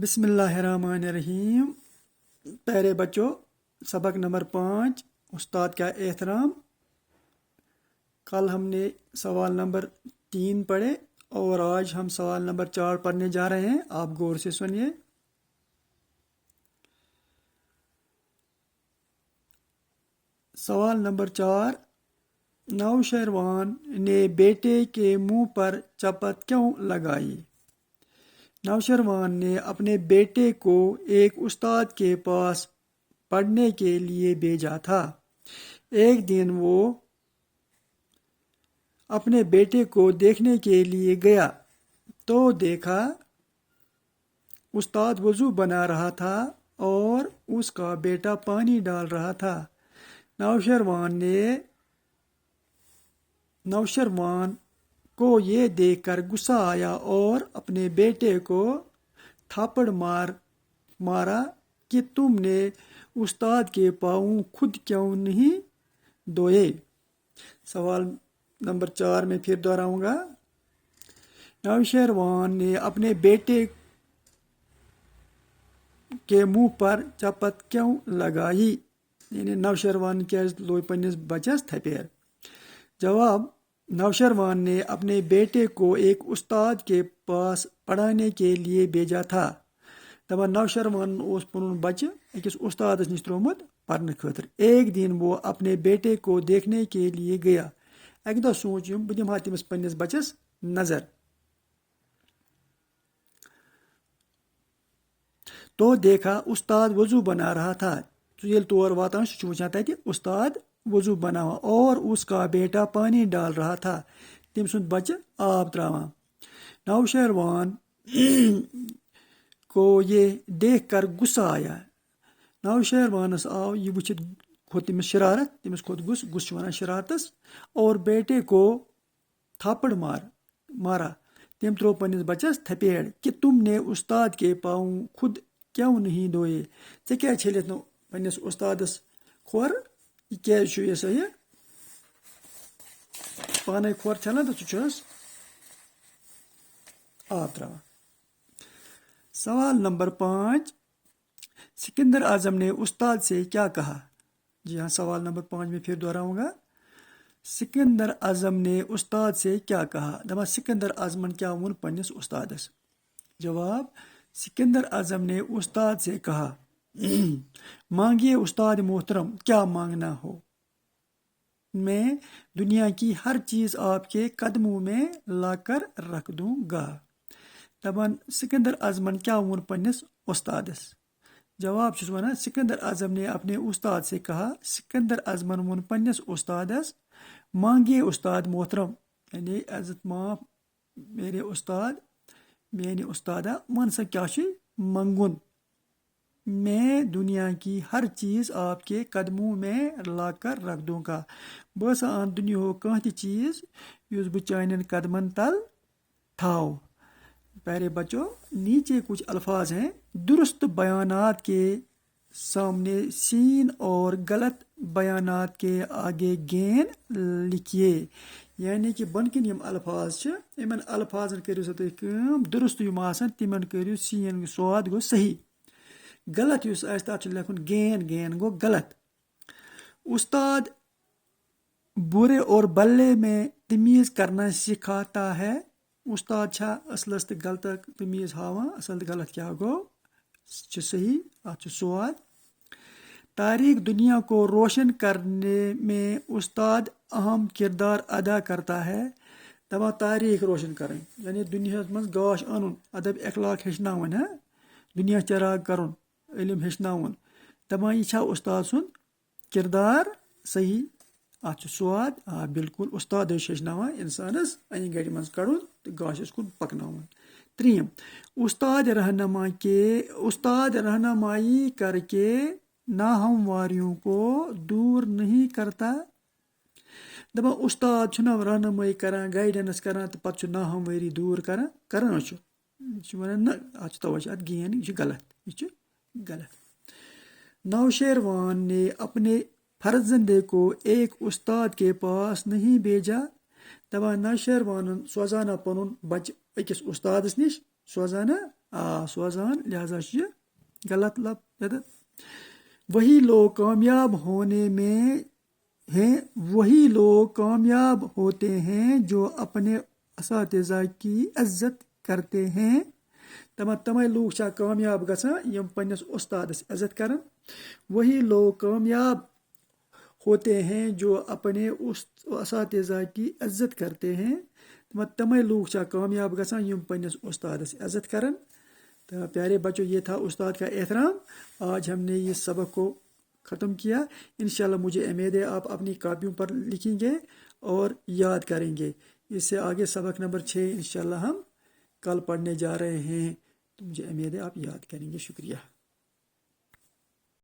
بسم اللہ الرحمن الرحیم. پیارے بچوں، سبق نمبر 5 استاد کا احترام. کل ہم نے سوال نمبر 3 پڑھے اور آج ہم سوال نمبر 4 پڑھنے جا رہے ہیں. آپ غور سے سنیے. سوال نمبر 4: نوشیروان نے بیٹے کے منہ پر چپت کیوں لگائی؟ نوشیروان نے اپنے بیٹے کو ایک استاد کے پاس پڑھنے کے لیے بھیجا تھا. ایک دن وہ اپنے بیٹے کو دیکھنے کے لیے گیا تو دیکھا استاد وضو بنا رہا تھا اور اس کا بیٹا پانی ڈال رہا تھا. نوشیروان کو یہ دیکھ کر غصہ آیا اور اپنے بیٹے کو تھپڑ مارا کہ تم نے استاد کے پاؤں خود کیوں نہیں دھوئے. سوال نمبر 4 میں پھر دہراؤں گا. نوشیروان نے اپنے بیٹے کے منہ پر چپت کیوں لگائی؟ یعنی نوشیروان کیازِ لوگ پننس بچس تھپیر. جواب: نوشیروان نے اپنے بیٹے کو ایک استاد کے پاس پڑھانے کے لیے بھیجا تھا. دپان نوشیروان اوس پنن بچہ اکس استادس نش ترومت پرنہ خاطر. ایک دن وہ اپنے بیٹے کو دیکھنے کے لیے گیا. اکہ دۄہ سوٗنٛچ بہٕ دِمہٕ ہا تٔمِس پننس بچس نظر. تو دیکھا استاد وضو بنا رہا تھا. ییٚلہِ تور واتان سُہ چھُ وٕچھان تتہِ استاد وضو بناوان اور اس کا بیٹا پانی ڈال رہا تھا. تٔمۍ سُنٛد بچہ آب تراوان. نوشیروان کو یہ دیکھ کر غصہ آیا. نوشیروانس آو یہ وٕچھِتھ کھوٚت تٔمِس شرارت. تٔمِس کھوٚت غصہٕ چھِ ونان شرارتس. اور بیٹے کو تھپڑ مارا. تٔمۍ ترٛوو پننس بچس تھپیڑ کہ تم نے استاد کے پاؤں خود کیوں نہیں دھوئے. ژےٚ کیازِ چھٔلِتھ نہٕ پننس استادس کھۄر؟ یہ کیازِ چھُ یہ سا یہ پانے کھۄر چھلان تہٕ ژٕ چھُس آب تراوان. سوال نمبر 5: سکندر اعظم نے استاد سے کیا کہا؟ جی ہاں، سوال نمبر 5 میں پھر دہراؤں گا. سکندر اعظم نے استاد سے کیا کہا؟ دپان سکندر اعظمن کیا وون پننس استادس؟ جواب: سکندر اعظم نے استاد سے کہا مانگیے استاد محترم، کیا مانگنا ہو میں دنیا کی ہر چیز آپ کے قدموں میں لا کر رکھ دوں گا. دپان سکندر اعظمن کیا وون پننس استادس؟ جواب چھُس ونان سکندر اعظم نے اپنے استاد سے کہا. سکندر اعظمن وون پننس استادس مانگیے استاد محترم، یعنی عزت ماف میرے استاد میانہِ استادا ون سا کیا چھ منگُن. میں دنیا کی ہر چیز آپ کے قدموں میں لا کر رکھ دوں گا. بہٕ ہسا ان دنیا کانٛہہ تہِ چیز یُس بہٕ چانین قدمن تل تھاؤ. پیارے بچوں، نیچے کچھ الفاظ ہیں. درست بیانات کے سامنے سین اور غلط بیانات کے آگے گین لکھیے. یعنی کہ بن کن یم الفاظ چھ یمن الفاظن کٔرِو سا تُہۍ کٲم، درست یم آسن تمن کٔرِو سین سواد گوٚو صحیح. غلط یُس آسہِ تتھ چھُ لیکھُن گین گوٚو غلط. استاد برے اور بلے میں تمیز کرنا سکھاتا ہے. استاد چھا اصلس تہٕ غلطک تمیز ہاوان. اصل تہٕ غلط کیا گوٚو چھُ صحیح، اتھ چھُ سواد. تاریخ دنیا کو روشن کرنے میں استاد اہم کردار ادا کرتا ہے. دپان تاریخ روشن کرن یعنی دنیاہس منٛز گاش انُن، ادب اخلاق ہیٚچھناوٕنۍ، دنیا چراغ کرُن، علم ہیٚچھناوُن. دپان یہ چھا استاد سُنٛد کردار صحیح، اتھ چھُ سواد. آ بالکل، استاد چھُ ہیٚچھناوان انسانس انہِ گڑِ منٛز کڑُن تہٕ گاشس کُن پکناوُن. 3: استاد رہنمائی کر کے ناہمواریوں کو دور نہیں کرتا. دپان استاد چھُنہ رہنمائی کران، گایڈنس کران تہٕ پتہٕ چھُ ناہمواری دوٗر کران چھُ. یہ چھُ ونان نہ اتھ چھُ توے چھُ اتھ گین، یہ چھُ غلط، یہ چھُ غلط. نوشیروان نے اپنے فرزندے کو ایک استاد کے پاس نہیں بھیجا. دپان نوشیروانن سوزانا پنن بچہ أکِس استادس نش سوزان سوزان لہذا یہ غلط لفظ. وہی لوگ کامیاب ہونے میں ہیں وہی لوگ کامیاب ہوتے ہیں جو اپنے اساتذہ کی عزت کرتے ہیں. تمے لوگ چھا کامیاب گژھان یم پنس استادس عزت کرن. وہی لوگ کامیاب ہوتے ہیں جو اپنے اساتذہ کی عزت کرتے ہیں. تمے لوگ چھا کامیاب گژھان یم پنس استادس عزت کرن. تو پیارے بچوں، یہ تھا استاد کا احترام. آج ہم نے یہ سبق کو ختم کیا. انشاءاللہ مجھے امید ہے آپ اپنی کاپیوں پر لکھیں گے اور یاد کریں گے. اس سے آگے سبق نمبر 6 انشاءاللہ ہم کل پڑھنے جا رہے ہیں. تو مجھے امید ہے آپ یاد کریں گے. شکریہ.